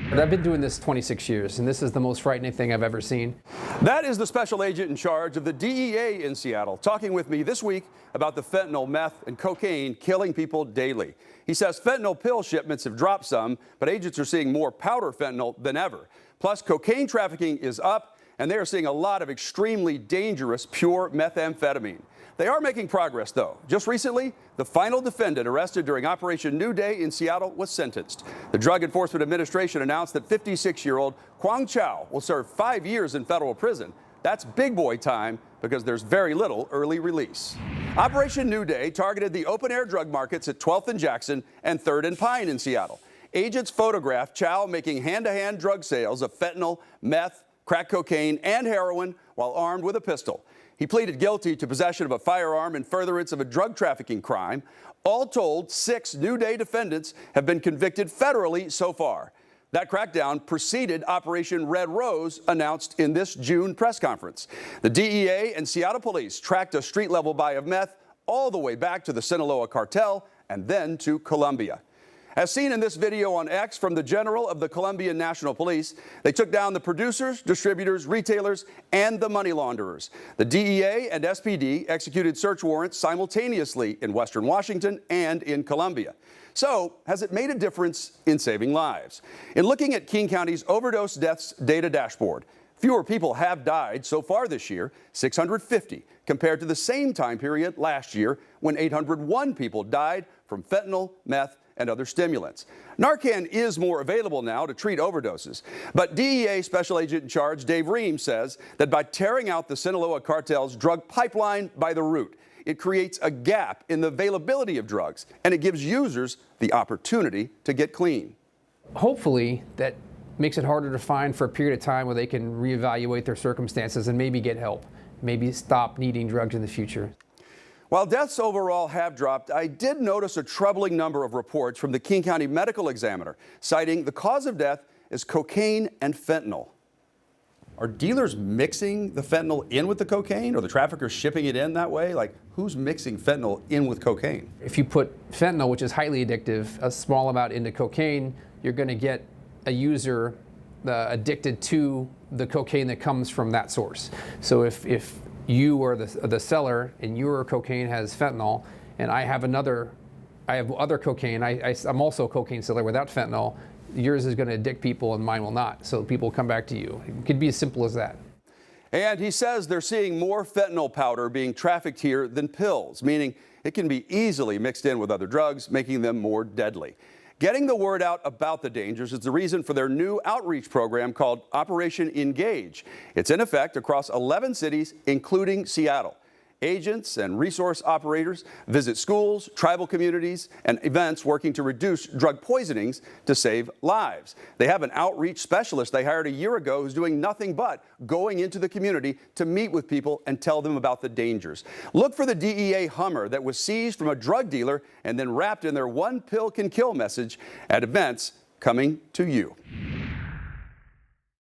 I've been doing this 26 years, and this is the most frightening thing I've ever seen. That is the special agent in charge of the DEA in Seattle, talking with me this week about the fentanyl, meth, and cocaine killing people daily. He says fentanyl pill shipments have dropped some, but agents are seeing more powder fentanyl than ever. Plus, cocaine trafficking is up, and they are seeing a lot of extremely dangerous pure methamphetamine. They are making progress, though. Just recently, the final defendant arrested during Operation New Day in Seattle was sentenced. The Drug Enforcement Administration announced that 56-year-old Kwang Chow will serve 5 years in federal prison. That's big boy time because there's very little early release. Operation New Day targeted the open-air drug markets at 12th and Jackson and 3rd and Pine in Seattle. Agents photographed Chow making hand-to-hand drug sales of fentanyl, meth, crack cocaine, and heroin while armed with a pistol. He pleaded guilty to possession of a firearm in furtherance of a drug trafficking crime. All told, 6 New Day defendants have been convicted federally so far. That crackdown preceded Operation Red Rose, announced in this June press conference. The DEA and Seattle police tracked a street-level buy of meth all the way back to the Sinaloa cartel and then to Colombia. As seen in this video on X from the General of the Colombian National Police, they took down the producers, distributors, retailers, and the money launderers. The DEA and SPD executed search warrants simultaneously in Western Washington and in Colombia. So, has it made a difference in saving lives? In looking at King County's overdose deaths data dashboard, fewer people have died so far this year, 650, compared to the same time period last year when 801 people died from fentanyl, meth, and other stimulants. Narcan is more available now to treat overdoses, but DEA Special Agent in Charge Dave Ream says that by tearing out the Sinaloa cartel's drug pipeline by the root, it creates a gap in the availability of drugs, and it gives users the opportunity to get clean. Hopefully, that makes it harder to find for a period of time where they can reevaluate their circumstances and maybe get help, maybe stop needing drugs in the future. While deaths overall have dropped, I did notice a troubling number of reports from the King County Medical Examiner citing the cause of death is cocaine and fentanyl. Are dealers mixing the fentanyl in with the cocaine, or the traffickers shipping it in that way? Like, who's mixing fentanyl in with cocaine? If you put fentanyl, which is highly addictive, a small amount into cocaine, you're going to get a user addicted to the cocaine that comes from that source. So if you are the seller and your cocaine has fentanyl, and I have other cocaine, I'm also a cocaine seller without fentanyl, yours is going to addict people and mine will not. So people come back to you. It could be as simple as that. And he says they're seeing more fentanyl powder being trafficked here than pills, meaning it can be easily mixed in with other drugs, making them more deadly. Getting the word out about the dangers is the reason for their new outreach program called Operation Engage. It's in effect across 11 cities, including Seattle. Agents and resource operators visit schools, tribal communities, and events working to reduce drug poisonings to save lives. They have an outreach specialist they hired a year ago who's doing nothing but going into the community to meet with people and tell them about the dangers. Look for the DEA Hummer that was seized from a drug dealer and then wrapped in their "one pill can kill" message at events coming to you.